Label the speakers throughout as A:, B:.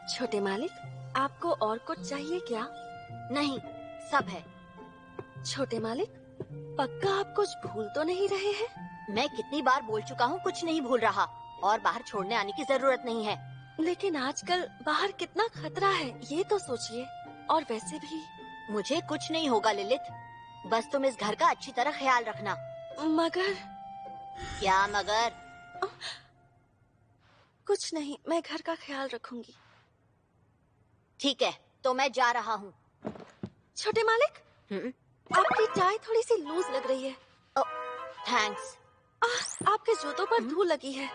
A: छोटे मालिक, आपको और कुछ चाहिए क्या?
B: नहीं, सब है।
A: छोटे मालिक, पक्का आप कुछ भूल तो नहीं रहे हैं?
B: मैं कितनी बार बोल चुका हूँ कुछ नहीं भूल रहा और बाहर छोड़ने आने की जरूरत नहीं है।
A: लेकिन आजकल बाहर कितना खतरा है, ये तो सोचिए। और वैसे भी
B: मुझे कुछ नहीं होगा लिलित, बस तुम इस घर का अच्छी तरह ख्याल रखना।
A: मगर
B: क्या मगर?
A: कुछ नहीं, मैं घर का ख्याल रखूंगी।
B: ठीक है, तो मैं जा रहा हूँ।
A: छोटे मालिक, आपकी टाई थोड़ी सी लूज लग रही है।
B: थैंक्स।
A: आपके जूतों पर धूल लगी है।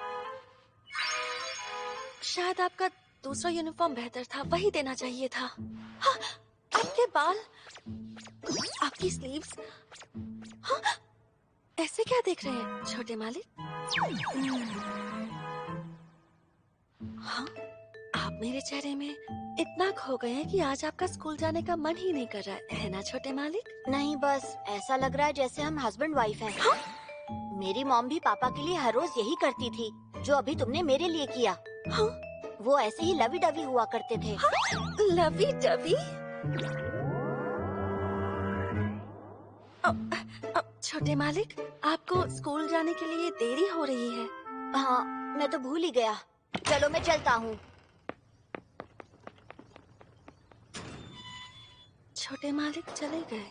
A: शायद आपका दूसरा यूनिफॉर्म बेहतर था, वही देना चाहिए था। हाँ, आपके बाल, आपकी स्लीव्स, हाँ, ऐसे क्या देख रहे हैं छोटे मालिक? हाँ, आप मेरे चेहरे में इतना खो गए हैं कि आज आपका स्कूल जाने का मन ही नहीं कर रहा है ना छोटे मालिक?
B: नहीं, बस ऐसा लग रहा है जैसे हम हस्बैंड वाइफ हैं।
A: हाँ?
B: मेरी मॉम भी पापा के लिए हर रोज यही करती थी जो अभी तुमने मेरे लिए किया।
A: हाँ?
B: वो ऐसे ही लवी डवी हुआ करते थे।
A: हाँ? Lovey dovey? छोटे मालिक, आपको स्कूल जाने के लिए देरी हो रही है।
B: हाँ, मैं तो भूल ही गया। चलो मैं चलता हूँ।
A: छोटे मालिक चले गए।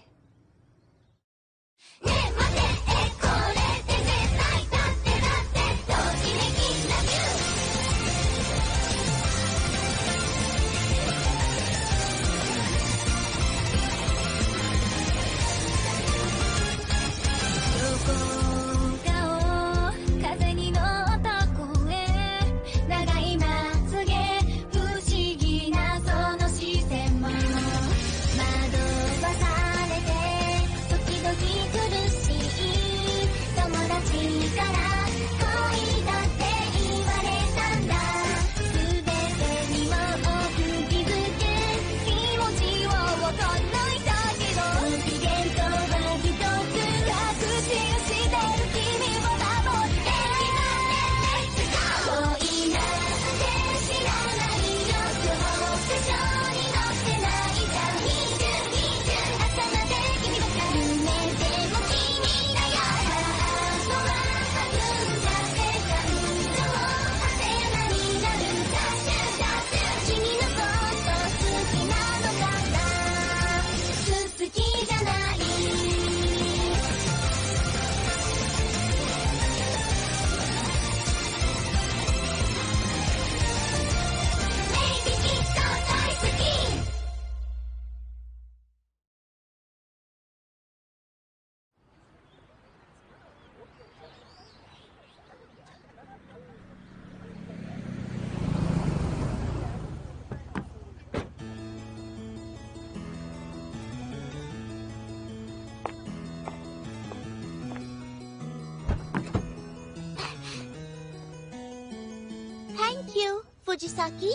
C: Thank you Fujisaki.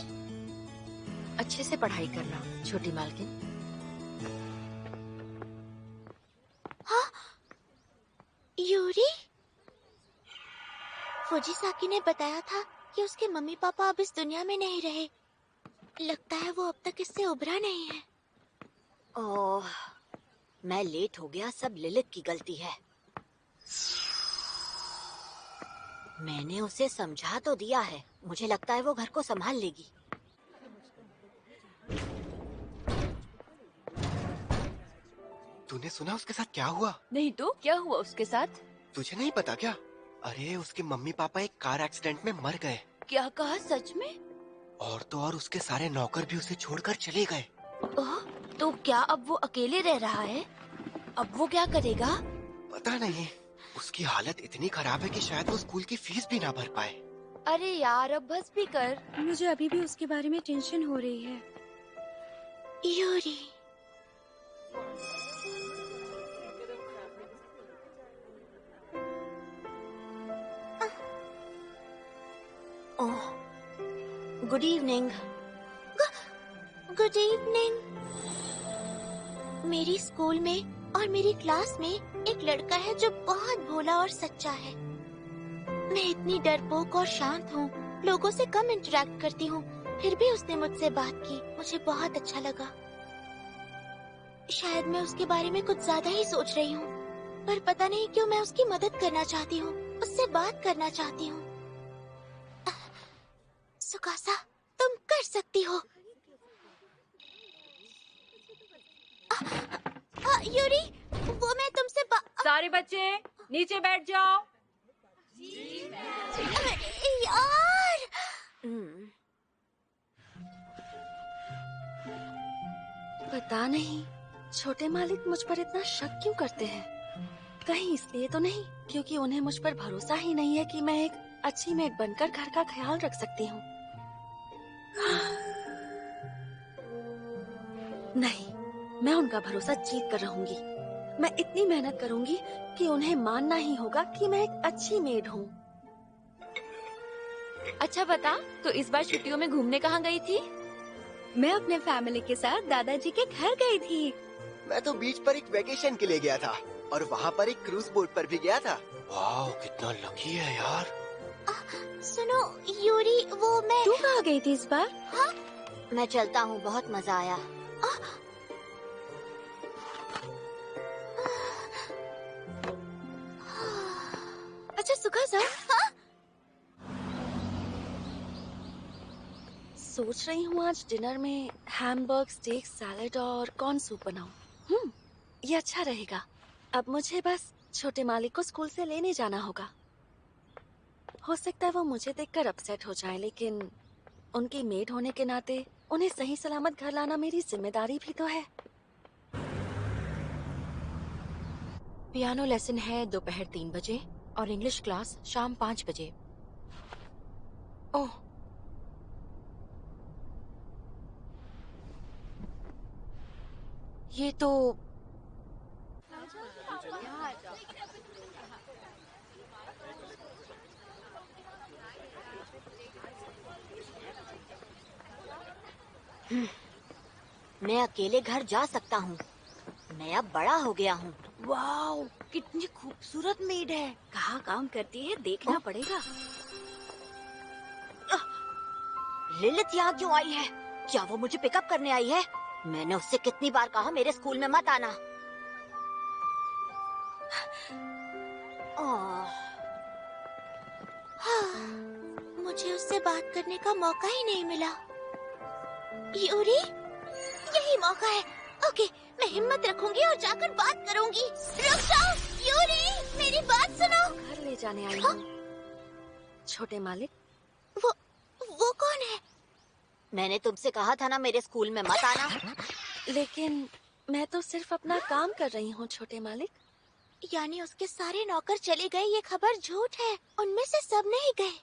A: अच्छे से पढ़ाई करना छोटी मालकिन।
C: हाँ, यूरी? फुजिसाकी ने बताया था कि उसके मम्मी पापा अब इस दुनिया में नहीं रहे। लगता है वो अब तक इससे उभरा नहीं है।
B: ओह, मैं लेट हो गया, सब लिलित की गलती है। मैंने उसे समझा तो दिया है, मुझे लगता है वो घर को संभाल लेगी।
D: तूने सुना उसके साथ क्या हुआ?
A: नहीं तो क्या हुआ उसके साथ?
D: तुझे नहीं पता क्या? अरे उसके मम्मी पापा एक कार एक्सीडेंट में मर गए।
A: क्या कहा, सच में?
D: और तो और उसके सारे नौकर भी उसे छोड़कर चले गए।
A: तो क्या अब वो अकेले रह रहा है? अब वो क्या करेगा?
D: पता नहीं, उसकी हालत इतनी खराब है कि शायद वो स्कूल की फीस भी ना भर पाए।
A: अरे यार, अब बस भी कर।
E: मुझे अभी भी उसके बारे में टेंशन हो रही है।
C: यूरी,
B: ओह, गुड इवनिंग।
C: Good evening. मेरी स्कूल में और मेरी क्लास में एक लड़का है जो बहुत भोला और सच्चा है। मैं इतनी डरपोक और शांत हूँ, लोगों से कम इंटरेक्ट करती हूँ, फिर भी उसने मुझसे बात की। मुझे बहुत अच्छा लगा। शायद मैं उसके बारे में कुछ ज्यादा ही सोच रही हूँ, पर पता नहीं क्यों मैं उसकी मदद करना चाहती हूँ, उससे बात करना चाहती हूँ। सुकासा, तुम कर सकती हो। यूरी, वो मैं तुमसे
E: सारे बच्चे नीचे बैठ जाओ।
C: यार,
A: पता नहीं छोटे मालिक मुझ पर इतना शक क्यों करते हैं। कहीं इसलिए तो नहीं क्योंकि उन्हें मुझ पर भरोसा ही नहीं है कि मैं एक अच्छी मेड बनकर घर का ख्याल रख सकती हूँ। नहीं, मैं उनका भरोसा जीत कर रहूंगी। मैं इतनी मेहनत करूंगी कि उन्हें मानना ही होगा कि मैं एक अच्छी मेड हूँ।
E: अच्छा बता, तो इस बार छुट्टियों में घूमने कहाँ गई थी? मैं अपने फैमिली के साथ दादाजी के घर गई थी।
D: मैं तो बीच पर एक वेकेशन के लिए गया था और वहाँ पर एक क्रूज बोट पर भी गया था। वाह, कितना लकी है यार।
C: सुनो यूरी, वो मैं...
E: तू कहाँ गई थी इस बार?
C: हाँ?
B: मैं चलता हूँ, बहुत मजा आया।
A: अच्छा सुकासा,
C: हाँ?
A: सोच रही हूँ आज डिनर में हैमबर्ग, स्टेक, सैलेड और कॉर्न सूप बनाऊं। ये अच्छा रहेगा। अब मुझे बस छोटे मालिक को स्कूल से लेने जाना होगा। हो सकता है वो मुझे देखकर अपसेट हो जाए, लेकिन उनकी मेड होने के नाते उन्हें सही सलामत घर लाना मेरी जिम्मेदारी भी तो है।
F: पियानो लेसन है दोपहर 3 बजे और इंग्लिश क्लास शाम 5 बजे। ओह, ये तो
B: मैं अकेले घर जा सकता हूँ। मैं अब बड़ा हो गया हूँ।
F: वाओ, कितनी खूबसूरत मेड है।
E: कहाँ काम करती है देखना पड़ेगा।
B: लिलित यहाँ क्यों आई है? क्या वो मुझे पिकअप करने आई है? मैंने उससे कितनी बार कहा मेरे स्कूल में मत आना।
C: मुझे उससे बात करने का मौका ही नहीं मिला। यूरी, यही मौका है। ओके, मैं हिम्मत रखूंगी और जाकर बात करूंगी। रुक जाओ, यूरी, मेरी बात सुनो।
A: घर ले जाने आई हूँ। छोटे मालिक,
C: वो कौन है?
B: मैंने तुमसे कहा था ना मेरे स्कूल में मत आना।
A: लेकिन मैं तो सिर्फ अपना काम कर रही हूँ छोटे मालिक।
C: यानी उसके सारे नौकर चले गए, ये खबर झूठ है। उनमें से सब नहीं गए।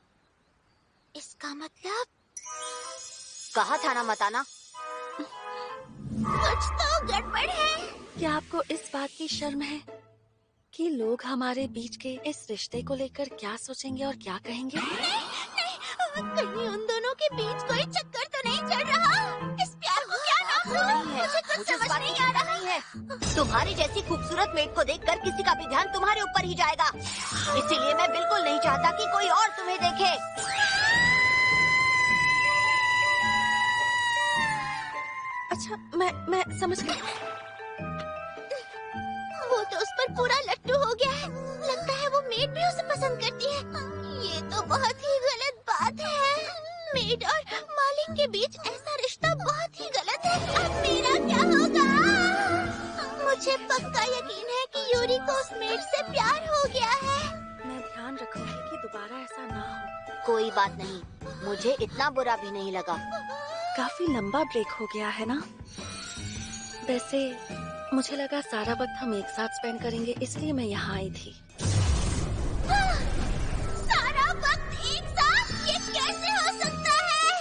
C: इसका मतलब
B: कहा था ना मत आना।
C: कुछ तो गड़बड़ है।
A: क्या आपको इस बात की शर्म है कि लोग हमारे बीच के इस रिश्ते को लेकर क्या सोचेंगे और क्या कहेंगे?
C: कहीं उन दोनों के बीच कोई चक्कर तो नहीं चल रहा? इस प्यार को क्या नाम दूं? मुझे कुछ समझ नहीं आ रहा है।
B: तुम्हारी जैसी खूबसूरत मेड को देखकर किसी का भी ध्यान तुम्हारे ऊपर ही जाएगा। इसीलिए मैं बिल्कुल नहीं चाहता कि कोई और तुम्हें देखे।
A: अच्छा, मैं समझ गई।
C: वो तो उस पर पूरा लट्टू हो गया है। लगता है वो मेड भी उसे पसंद करती है। ये तो बहुत ही गलत बात है। मेड और मालिक के बीच ऐसा रिश्ता बहुत ही गलत है। अब मेरा क्या होगा? मुझे पक्का यकीन है कि यूरी को उस मेड से प्यार हो गया है।
A: मैं ध्यान रखूंगी कि दोबारा ऐसा ना हो।
B: कोई बात नहीं, मुझे इतना बुरा भी नहीं लगा।
A: काफी लंबा ब्रेक हो गया है ना? वैसे मुझे लगा सारा वक्त हम एक साथ स्पेंड करेंगे, इसलिए मैं यहाँ आई थी।
C: सारा वक्त एक साथ? ये कैसे हो सकता है?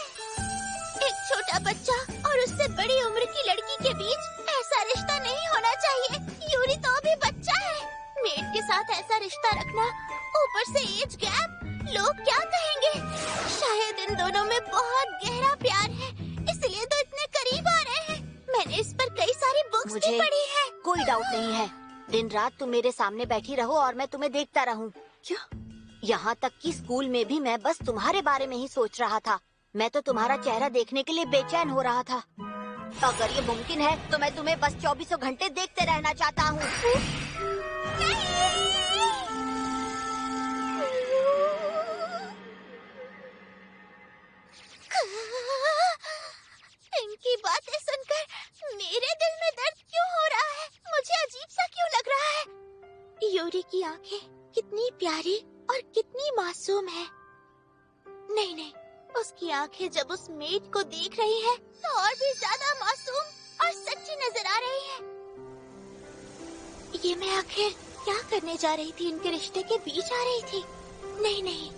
C: एक छोटा बच्चा और उससे बड़ी उम्र की लड़की के बीच ऐसा रिश्ता नहीं होना चाहिए। यूरी तो अभी बच्चा है। मेड के साथ ऐसा रिश्ता रखना, ऊपर से एज गैप, लोग क्या कहेंगे? शायद इन दोनों में बहुत गहरा प्यार है, इसलिए तो इतने करीब आ रहे हैं। मैंने इस पर कई सारी बुक्स भी पढ़ी है।
B: कोई डाउट नहीं है। दिन रात तुम मेरे सामने बैठी रहो और मैं तुम्हें देखता रहूं।
A: क्या?
B: यहाँ तक कि स्कूल में भी मैं बस तुम्हारे बारे में ही सोच रहा था। मैं तो तुम्हारा चेहरा देखने के लिए बेचैन हो रहा था। अगर ये मुमकिन है तो मैं तुम्हें बस 24 घंटे देखते रहना चाहता हूँ।
C: इनकी बातें सुनकर मेरे दिल में दर्द क्यों हो रहा है? मुझे अजीब सा क्यों लग रहा है? यूरी की आंखें कितनी प्यारी और कितनी मासूम है। नहीं नहीं, उसकी आंखें जब उस मेड को देख रही है तो और भी ज्यादा मासूम और सच्ची नजर आ रही है। ये मैं आखिर क्या करने जा रही थी? इनके रिश्ते के बीच आ रही थी? नहीं नहीं,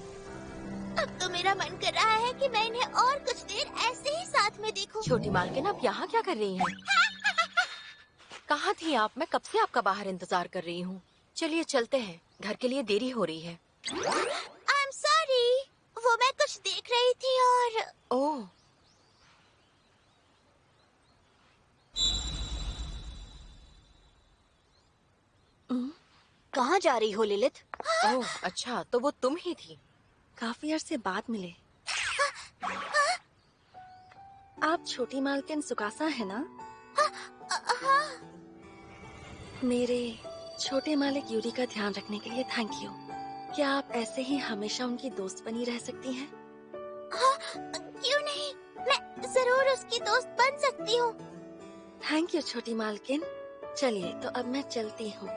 C: अब तो मेरा मन कर रहा है कि मैं इन्हें और कुछ देर ऐसे ही साथ में देखूं।
F: छोटी मालकिन, आप यहाँ क्या कर रही हैं? कहाँ थी आप? मैं कब से आपका बाहर इंतजार कर रही हूँ। चलिए चलते हैं, घर के लिए देरी हो रही है।
C: आई एम सॉरी, वो मैं कुछ देख रही थी और
F: ओह,
B: कहाँ जा रही हो लिलित?
F: ओह, अच्छा तो वो तुम ही थी।
A: काफी अरसे बाद मिले। आप छोटी मालकिन सुकासा है ना? मेरे छोटे मालिक यूरी का ध्यान रखने के लिए थैंक यू। क्या आप ऐसे ही हमेशा उनकी दोस्त बनी रह सकती हैं?
C: क्यों नहीं, मैं जरूर उसकी दोस्त बन सकती हूँ।
A: थैंक यू छोटी मालकिन। चलिए तो अब मैं चलती हूँ,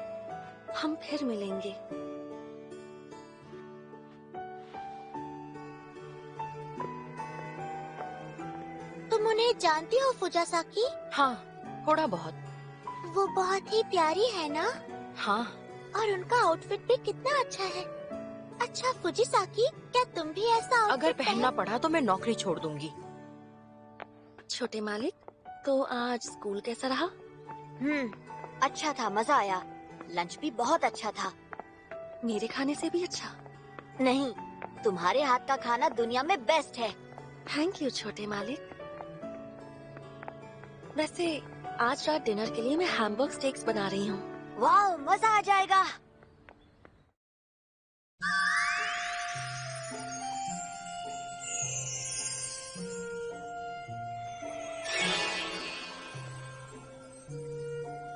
A: हम फिर मिलेंगे।
C: तुम उन्हें जानती हो फुजासाकी?
F: हाँ, थोड़ा बहुत।
C: वो बहुत ही प्यारी है ना?
F: हाँ,
C: और उनका आउटफिट भी कितना अच्छा है। अच्छा फुजिसाकी, क्या तुम भी ऐसा
F: अगर
C: आउटफिट
F: पहनना पड़ा तो मैं नौकरी छोड़ दूंगी।
A: छोटे मालिक, तो आज स्कूल कैसा रहा?
B: अच्छा था, मजा आया। लंच भी बहुत अच्छा था।
A: मेरे खाने से भी अच्छा।
B: नहीं, तुम्हारे हाथ का खाना दुनिया में बेस्ट है।
A: थैंक यू छोटे मालिक। वैसे आज रात डिनर के लिए मैं हैमबर्ग स्टेक्स बना रही हूँ।
B: वाह, मजा आ जाएगा।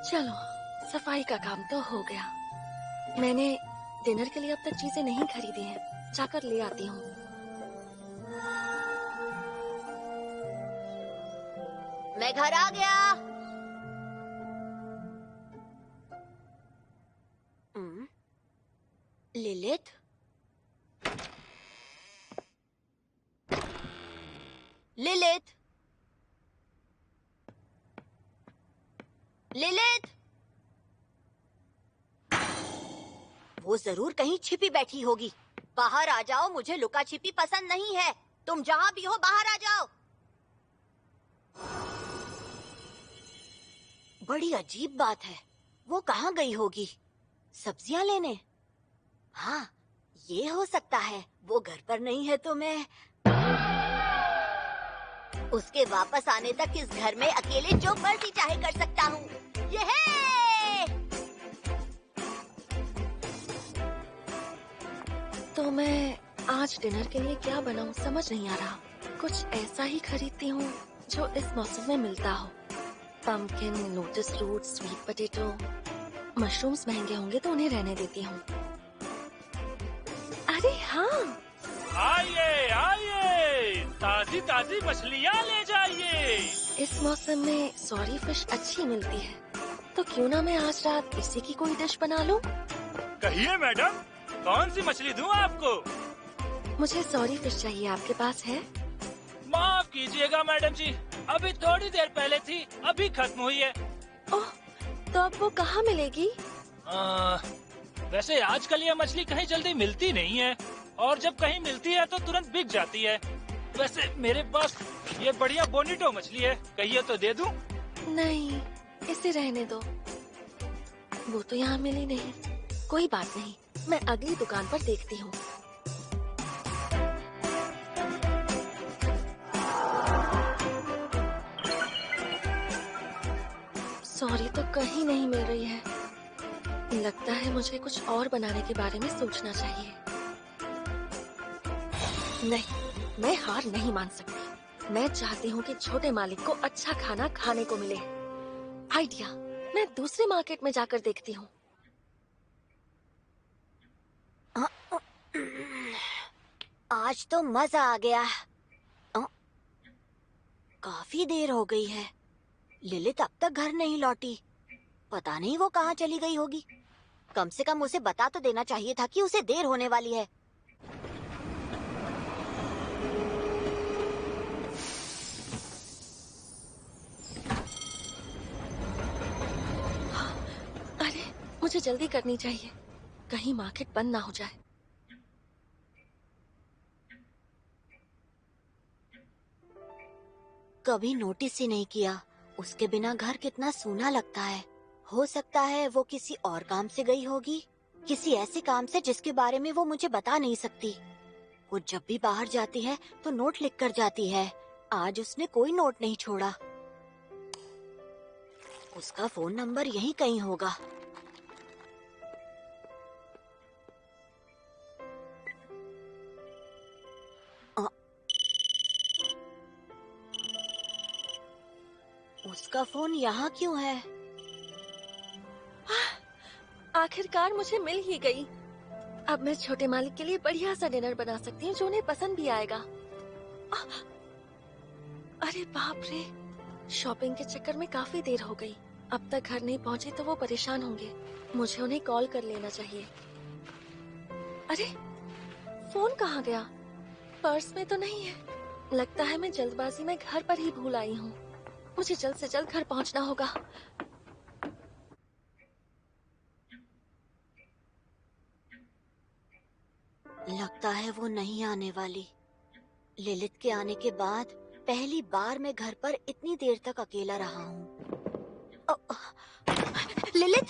A: चलो, सफाई का काम तो हो गया। मैंने डिनर के लिए अब तक चीजें नहीं खरीदी हैं, जाकर ले आती हूँ।
B: मैं घर आ गया। लिलित, लिलित, लिलित, वो जरूर कहीं छिपी बैठी होगी। बाहर आ जाओ, मुझे लुका छिपी पसंद नहीं है। तुम जहाँ भी हो बाहर आ जाओ। बड़ी अजीब बात है, वो कहाँ गई होगी? सब्जियां लेने? हाँ, ये हो सकता है। वो घर पर नहीं है तो मैं उसके वापस आने तक इस घर में अकेले जो मर्जी चाहे कर सकता हूँ। ये
A: तो मैं आज डिनर के लिए क्या बनाऊँ समझ नहीं आ रहा। कुछ ऐसा ही खरीदती हूँ जो इस मौसम में मिलता हो। Pumpkin, lotus root, sweet potato. Mushrooms महंगे होंगे तो उन्हें रहने देती हूँ। अरे हाँ,
G: आइए आइए, ताजी ताजी मछलियाँ ले जाइए।
A: इस मौसम में सॉरी फिश अच्छी मिलती है, तो क्यों ना मैं आज रात इसी की कोई डिश बना लूं?
G: कहिए मैडम, कौन सी मछली दूं आपको?
A: मुझे सॉरी फिश चाहिए, आपके पास है?
G: माफ कीजिएगा मैडम जी, अभी थोड़ी देर पहले थी, अभी खत्म हुई है।
A: ओह, तो अब वो कहाँ मिलेगी?
G: वैसे आजकल ये मछली कहीं जल्दी मिलती नहीं है, और जब कहीं मिलती है तो तुरंत बिक जाती है। वैसे मेरे पास ये बढ़िया बोनिटो मछली है, कहिए तो दे दूं?
A: नहीं, इसे रहने दो। वो तो यहाँ मिली नहीं। कोई बात नहीं, मैं अगली दुकान पर देखती हूँ। सॉरी तो कहीं नहीं मिल रही है। लगता है मुझे कुछ और बनाने के बारे में सोचना चाहिए। नहीं, मैं हार नहीं मान सकती। मैं चाहती हूँ कि छोटे मालिक को अच्छा खाना खाने को मिले। आइडिया, मैं दूसरे मार्केट में जाकर देखती हूँ।
B: आज तो मजा आ गया। काफी देर हो गई है, लिलित अब तक घर नहीं लौटी। पता नहीं वो कहाँ चली गई होगी। कम से कम उसे बता तो देना चाहिए था कि उसे देर होने वाली है।
A: अरे, मुझे जल्दी करनी चाहिए, कहीं मार्केट बंद ना हो जाए।
B: कभी नोटिस ही नहीं किया, उसके बिना घर कितना सूना लगता है। हो सकता है वो किसी और काम से गई होगी, किसी ऐसे काम से जिसके बारे में वो मुझे बता नहीं सकती। वो जब भी बाहर जाती है तो नोट लिख कर जाती है। आज उसने कोई नोट नहीं छोड़ा। उसका फोन नंबर यहीं कहीं होगा। उसका फोन यहाँ क्यों है?
A: आखिरकार मुझे मिल ही गई। अब मैं छोटे मालिक के लिए बढ़िया सा डिनर बना सकती हूँ जो उन्हें पसंद भी आएगा। अरे बाप रे, शॉपिंग के चक्कर में काफी देर हो गई। अब तक घर नहीं पहुँचे तो वो परेशान होंगे। मुझे उन्हें कॉल कर लेना चाहिए। अरे, फोन कहाँ गया? पर्स में तो नहीं है। लगता है मैं जल्दबाजी में घर पर ही भूल आई हूँ। मुझे जल्द से जल्द घर पहुँचना होगा।
B: लगता है वो नहीं आने वाली। लिलित के आने के बाद पहली बार मैं घर पर इतनी देर तक अकेला रहा हूँ। लिलित!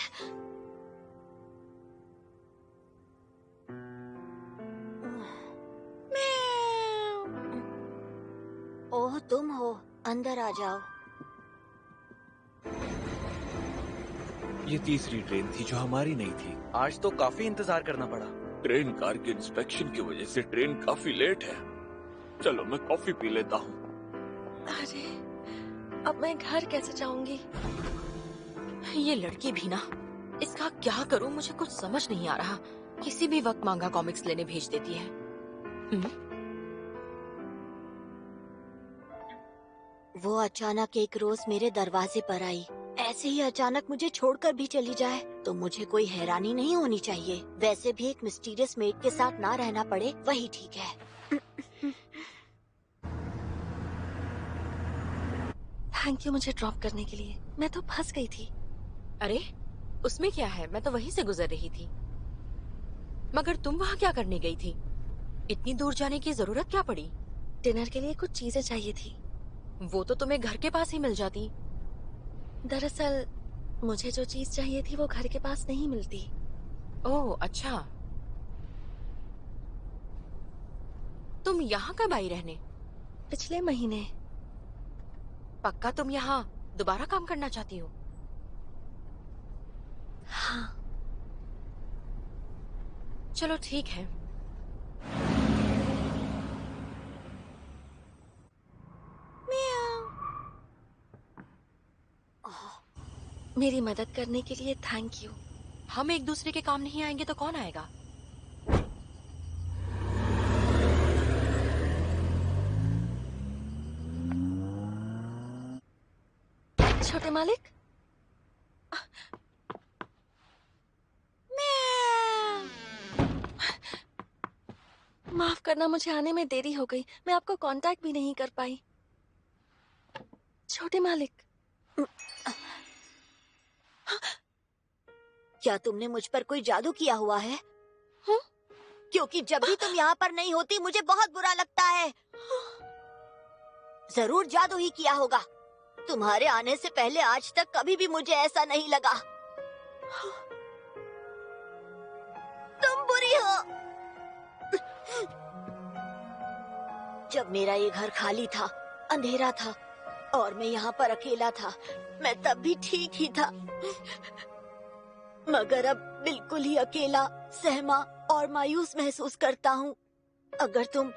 B: ओह, तुम हो। अंदर आ जाओ।
H: ये तीसरी ट्रेन थी जो हमारी नहीं थी।
I: आज तो काफी इंतजार करना पड़ा।
H: ट्रेन कार के इंस्पेक्शन की वजह से ट्रेन काफी लेट है। चलो मैं कॉफी पी लेता हूँ।
A: अरे, अब मैं घर कैसे जाऊंगी?
F: ये लड़की भी ना, इसका क्या करूं मुझे कुछ समझ नहीं आ रहा। किसी भी वक्त मांगा कॉमिक्स लेने भेज देती है।
B: वो अचानक एक रोज मेरे दरवाजे पर आई। ऐसे ही अचानक मुझे छोड़कर भी चली जाए तो मुझे कोई हैरानी नहीं होनी चाहिए। वैसे भी एक मिस्टीरियस मेड के साथ ना रहना पड़े वही ठीक है।
A: थैंक यू मुझे ड्रॉप करने के लिए। मैं तो फंस गई थी।
F: अरे, उसमें क्या है, मैं तो वहीं से गुजर रही थी। मगर तुम वहाँ क्या करने गई थी? इतनी दूर जाने की जरूरत क्या पड़ी?
A: डिनर के लिए कुछ चीजें चाहिए थी।
F: वो तो तुम्हें घर के पास ही मिल जाती।
A: दरअसल मुझे जो चीज चाहिए थी वो घर के पास नहीं मिलती।
F: ओह अच्छा। तुम यहाँ कब आई रहने?
A: पिछले महीने।
F: पक्का तुम यहाँ दोबारा काम करना चाहती हो?
A: हाँ।
F: चलो ठीक है।
A: मेरी मदद करने के लिए थैंक यू।
F: हम एक दूसरे के काम नहीं आएंगे तो कौन आएगा?
A: छोटे मालिक, माफ करना, मुझे आने में देरी हो गई। मैं आपको कांटेक्ट भी नहीं कर पाई। छोटे मालिक,
B: क्या तुमने मुझ पर कोई जादू किया हुआ है? क्योंकि जब भी तुम यहाँ पर नहीं होती मुझे बहुत बुरा लगता है। जरूर जादू ही किया होगा। तुम्हारे आने से पहले आज तक कभी भी मुझे ऐसा नहीं लगा। तुम बुरी हो। जब मेरा ये घर खाली था, अंधेरा था और मैं यहाँ पर अकेला था, मैं तब भी ठीक ही था। मगर अब बिल्कुल ही अकेला, सहमा और मायूस महसूस करता हूँ। अगर तुम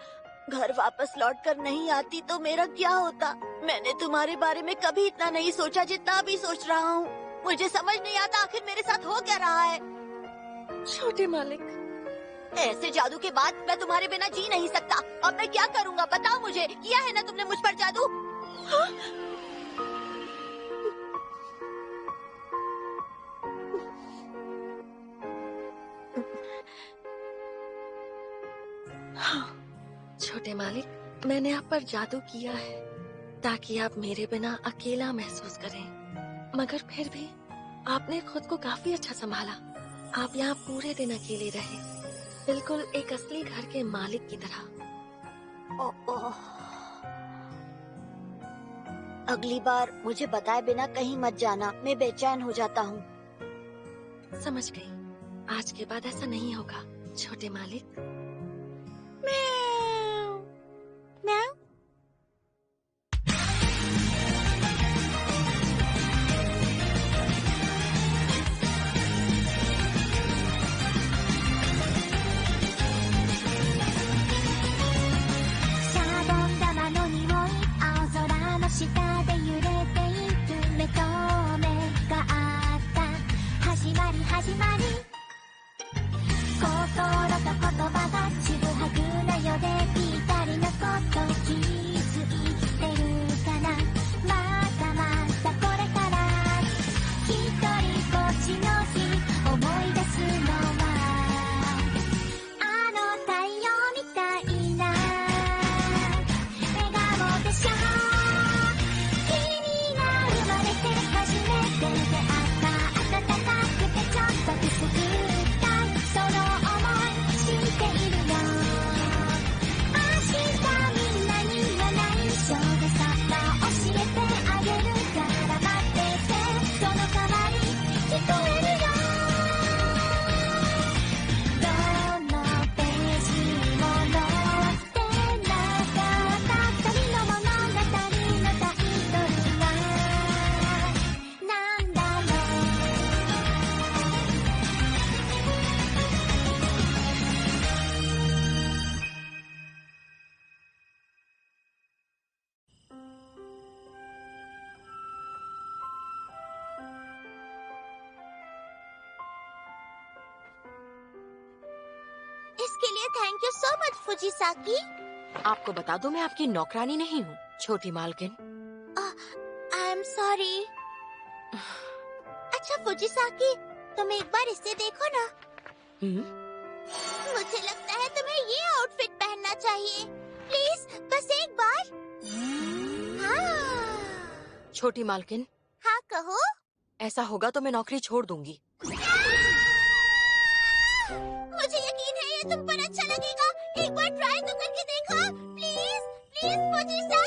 B: घर वापस लौट कर नहीं आती तो मेरा क्या होता? मैंने तुम्हारे बारे में कभी इतना नहीं सोचा जितना अभी सोच रहा हूँ। मुझे समझ नहीं आता आखिर मेरे साथ हो क्या रहा है।
A: छोटे मालिक,
B: ऐसे जादू के बाद मैं तुम्हारे बिना जी नहीं सकता। अब मैं क्या करूँगा बताओ मुझे। किया है ना तुमने मुझ पर जादू?
A: हाँ, छोटे मालिक, मैंने आप पर जादू किया है ताकि आप मेरे बिना अकेला महसूस करें। मगर फिर भी आपने खुद को काफी अच्छा संभाला। आप यहाँ पूरे दिन अकेले रहे, बिल्कुल एक असली घर के मालिक की तरह।
B: अगली बार मुझे बताए बिना कहीं मत जाना, मैं बेचैन हो जाता हूँ।
A: समझ गई, आज के बाद ऐसा नहीं होगा छोटे मालिक।
C: म्याऊ।シャボン玉の匂い、青空の下で揺れていく目と目があった。始まり始まり、心と言葉がちぐはぐなよでぴったりのこと気づいてるかな。まだまだこれから一人ぼっちの日、思い出すのはあの太陽みたいな笑顔でしょ。君が生まれて初めて出会った暖かくてちょっとくすぐったその想い知っているよ。明日みんなには内緒でそっと教えてあげるから待ってて。その代わり聞こえるよ。どのページも載ってなかった二人の物語のタイトルはなんだろう。इसके लिए थैंक यू सो मच फुजिसाकी।
F: आपको बता दूं मैं आपकी नौकरानी नहीं हूँ, छोटी मालकिन।
C: I am sorry. अच्छा फुजिसाकी, तुम एक बार इसे देखो ना। मुझे लगता है तुम्हें ये आउटफिट पहनना चाहिए। प्लीज बस एक बार। हाँ
F: छोटी मालकिन,
C: हाँ कहो।
F: ऐसा होगा तो मैं नौकरी छोड़ दूंगी।
C: मुझे यकीन है ये तुम पर अच्छा लगेगा। एक बार ट्राई तो करके देखो। Please please फुजिसाकी।